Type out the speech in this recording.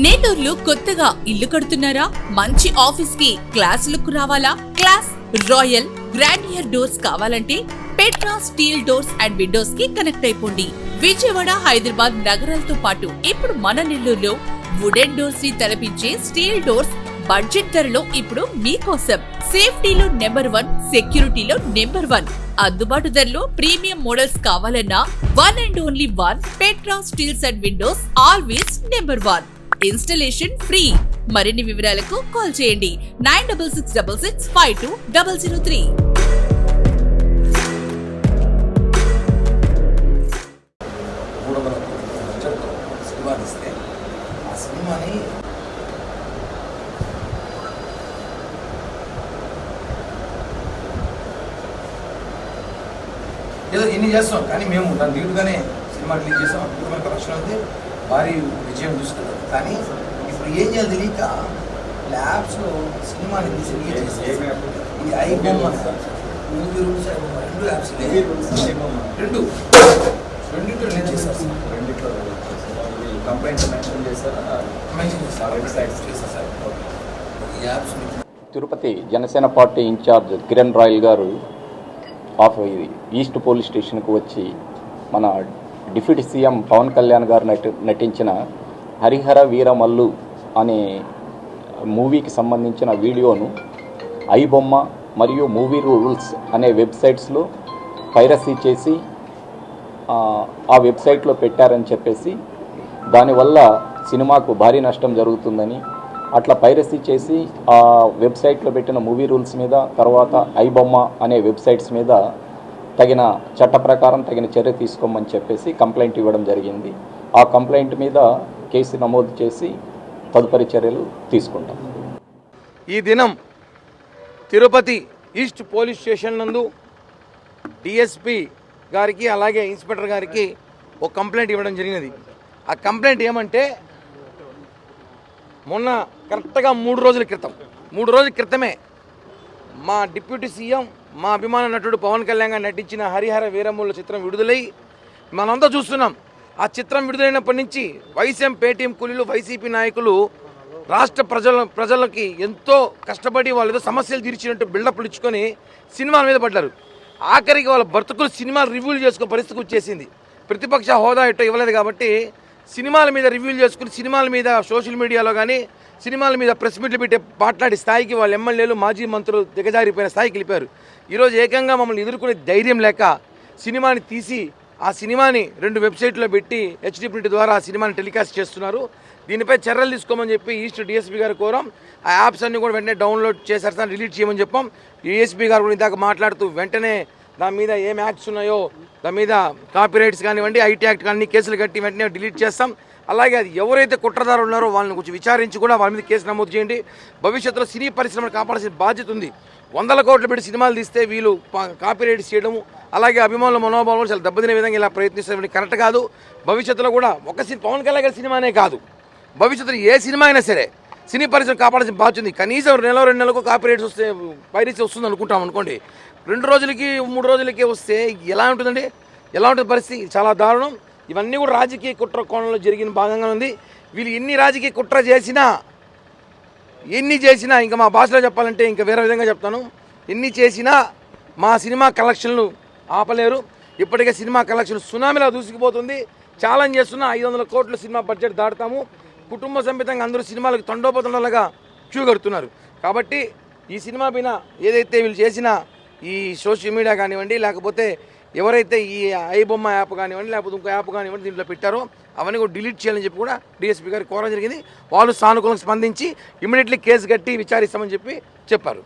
నేటూరులో కొత్తగా ఇల్లు కడుతున్నారా? మంచి ఆఫీస్ కి క్లాస్ లుక్ రావాలా? క్లాస్ రాయల్ గ్రాండియర్ డోర్స్ కావాలంటే Petra steel doors and Windows కి కనెక్ట్ అయిపోండి. విజయవాడ, హైదరాబాద్ నగరాలతో పాటు ఇప్పుడు మన నెల్లూరులో వుడెన్ డోర్స్ ని తలపించే స్టీల్ డోర్స్ బడ్జెట్ ధరలో ఇప్పుడు మీకోసం. సేఫ్టీలో నెంబర్ 1, సెక్యూరిటీలో నెంబర్ 1, అందుబాటు ధరలో ప్రీమియం మోడల్స్ కావాలన్నా 1 and only 1 Petra steels and windows always number 1. Installation free. మరిన్ని వివరాలకు కాల్ చేయండి 9666652003. ఏదో ఇన్ని చేస్తాం కానీ మేము దాన్ని నీట్గానే సినిమా రిలీజ్ చేస్తాం. అద్భుతమైన కలెక్షన్ అయితే భారీ విజయం చూసుకుంటాం. కానీ ఇప్పుడు ఏం చేయాలి తెలియక ల్యాబ్స్లో సినిమాని రిలీజ్ చేస్తాం. ఈ iBomma movie rules iBomma 2 labs రెండింటిలో రిలీజ్ చేస్తారు. కంప్లైంట్ మెన్షన్ చేశారు. ఈ apps Tirupati Janasena party in charge Kiran Royal గారు ఈస్ట్ పోలీస్ స్టేషన్కు వచ్చి మన డిప్యూటీ సీఎం పవన్ కళ్యాణ్ గారు నటించిన హరిహర వీరమల్లు అనే మూవీకి సంబంధించిన వీడియోను ఐబొమ్మ మరియు మూవీ రూల్స్ అనే వెబ్సైట్స్లో పైరసీ చేసి ఆ వెబ్సైట్లో పెట్టారని చెప్పేసి దానివల్ల సినిమాకు భారీ నష్టం జరుగుతుందని, అట్లా పైరసీ చేసి ఆ వెబ్సైట్లో పెట్టిన మూవీ రూల్స్ మీద, తర్వాత ఐబొమ్మ అనే వెబ్సైట్స్ మీద తగిన చట్ట ప్రకారం తగిన చర్య తీసుకోమని చెప్పేసి కంప్లైంట్ ఇవ్వడం జరిగింది. ఆ కంప్లైంట్ మీద కేసు నమోదు చేసి తదుపరి చర్యలు తీసుకుంటాం. ఈ దినం తిరుపతి ఈస్ట్ పోలీస్ స్టేషన్ నందు డిఎస్పి గారికి అలాగే ఇన్స్పెక్టర్ గారికి ఒక కంప్లైంట్ ఇవ్వడం జరిగినది. ఆ కంప్లైంట్ ఏమంటే, మొన్న కరెక్ట్గా 3 రోజుల క్రితమే మా డిప్యూటీ సీఎం, మా అభిమాన నటుడు పవన్ కళ్యాణ్ గారు నటించిన హరిహర వీరమల్లు చిత్రం విడుదలై మనంతా చూస్తున్నాం. ఆ చిత్రం విడుదలైనప్పటి నుంచి వైసీఎం పేటీఎం కూలీలు, వైసీపీ నాయకులు రాష్ట్ర ప్రజలకి ఎంతో కష్టపడి వాళ్ళు ఏదో సమస్యలు తీర్చినట్టు బిల్డప్లు ఇచ్చుకొని సినిమాల మీద పడ్డారు. ఆఖరికి వాళ్ళ బ్రతుకులు సినిమాలు రివ్యూలు చేసుకునే పరిస్థితి వచ్చేసింది. ప్రతిపక్ష హోదా ఇట్టో ఇవ్వలేదు కాబట్టి సినిమాల మీద రివ్యూలు చేసుకుని, సినిమాల మీద సోషల్ మీడియాలో కానీ సినిమాల మీద ప్రెస్ మీట్లు పెట్టి మాట్లాడే స్థాయికి వాళ్ళ ఎమ్మెల్యేలు, మాజీ మంత్రులు దిగజారిపోయిన స్థాయికి వెళ్ళిపోయారు. ఈరోజు ఏకంగా మమ్మల్ని ఎదుర్కొనే ధైర్యం లేక సినిమాని తీసి ఆ సినిమాని 2 వెబ్సైట్లో పెట్టి హెచ్డి ప్రింట్ ద్వారా ఆ సినిమాని టెలికాస్ట్ చేస్తున్నారు. దీనిపై చర్యలు తీసుకోమని చెప్పి ఈస్ట్ డిఎస్పీ గారు కోరాం. ఆ యాప్స్ అన్ని కూడా వెంటనే డౌన్లోడ్ చేశారు, డిలీట్ చేయమని చెప్పాం. డిఎస్పీ గారు కూడా ఇందాక మాట్లాడుతూ వెంటనే దాని మీద ఏం యాక్ట్స్ ఉన్నాయో దాని మీద కాపీరైట్స్ కానివ్వండి, ఐటీ యాక్ట్ కానీ కేసులు కట్టి వెంటనే డిలీట్ చేస్తాం. అలాగే అది ఎవరైతే కుట్రదారులు ఉన్నారో వాళ్ళని కొంచెం విచారించి కూడా వాళ్ళ మీద కేసు నమోదు చేయండి. భవిష్యత్తులో సినీ పరిశ్రమను కాపాడాల్సిన బాధ్యత ఉంది. 100 కోట్లు పెట్టి సినిమాలు తీస్తే వీళ్ళు కాపీరైట్స్ చేయడము, అలాగే అభిమానుల మనోభావాలు చాలా దెబ్బతినే విధంగా ఇలా ప్రయత్నిస్తే కరెక్ట్ కాదు. భవిష్యత్తులో కూడా పవన్ కళ్యాణ్ గారి సినిమానే కాదు, భవిష్యత్తులో ఏ సినిమా అయినా సరే సినీ పరిశ్రమ కాపాడాల్సిన బాధ్యత ఉంది. కనీసం 2 నెలలకు కాపీరైట్స్ వస్తే పైరసీ వస్తుంది అనుకుంటాం అనుకోండి, 2 రోజులకి 3 రోజులకి వస్తే ఎలా ఉంటుందండి? ఎలా ఉంటుంది పరిస్థితి? చాలా దారుణం. ఇవన్నీ కూడా రాజకీయ కుట్ర కోణంలో జరిగిన భాగంగా ఉంది. వీళ్ళు ఎన్ని రాజకీయ కుట్ర చేసినా ఇంకా మా భాషలో చెప్పాలంటే ఇంకా వేరే విధంగా చెప్తాను, ఎన్ని చేసినా మా సినిమా కలెక్షన్లు ఆపలేరు. ఇప్పటికే సినిమా కలెక్షన్ సునామీలా దూసుకుపోతుంది. ఛాలెంజ్ చేస్తున్నా 500 కోట్ల సినిమా బడ్జెట్ దాటుతాము. కుటుంబ సమేతంగా అందరూ సినిమాలకు తండోపతండాలుగా క్యూ కడుతున్నారు. కాబట్టి ఈ సినిమా పైన ఏదైతే వీళ్ళు చేసిన ఈ సోషల్ మీడియా కానివ్వండి, లేకపోతే ఎవరైతే ఈ ఐబొమ్మ యాప్ కానివ్వండి, లేకపోతే ఇంకో యాప్ కానివ్వండి దీంట్లో పెట్టారో అవన్నీ కూడా డిలీట్ చేయాలని చెప్పి కూడా డిఎస్పీ గారికి కోరడం జరిగింది. వాళ్ళు సానుకూలంగా స్పందించి ఇమీడియట్లీ కేసు కట్టి విచారిస్తామని చెప్పారు.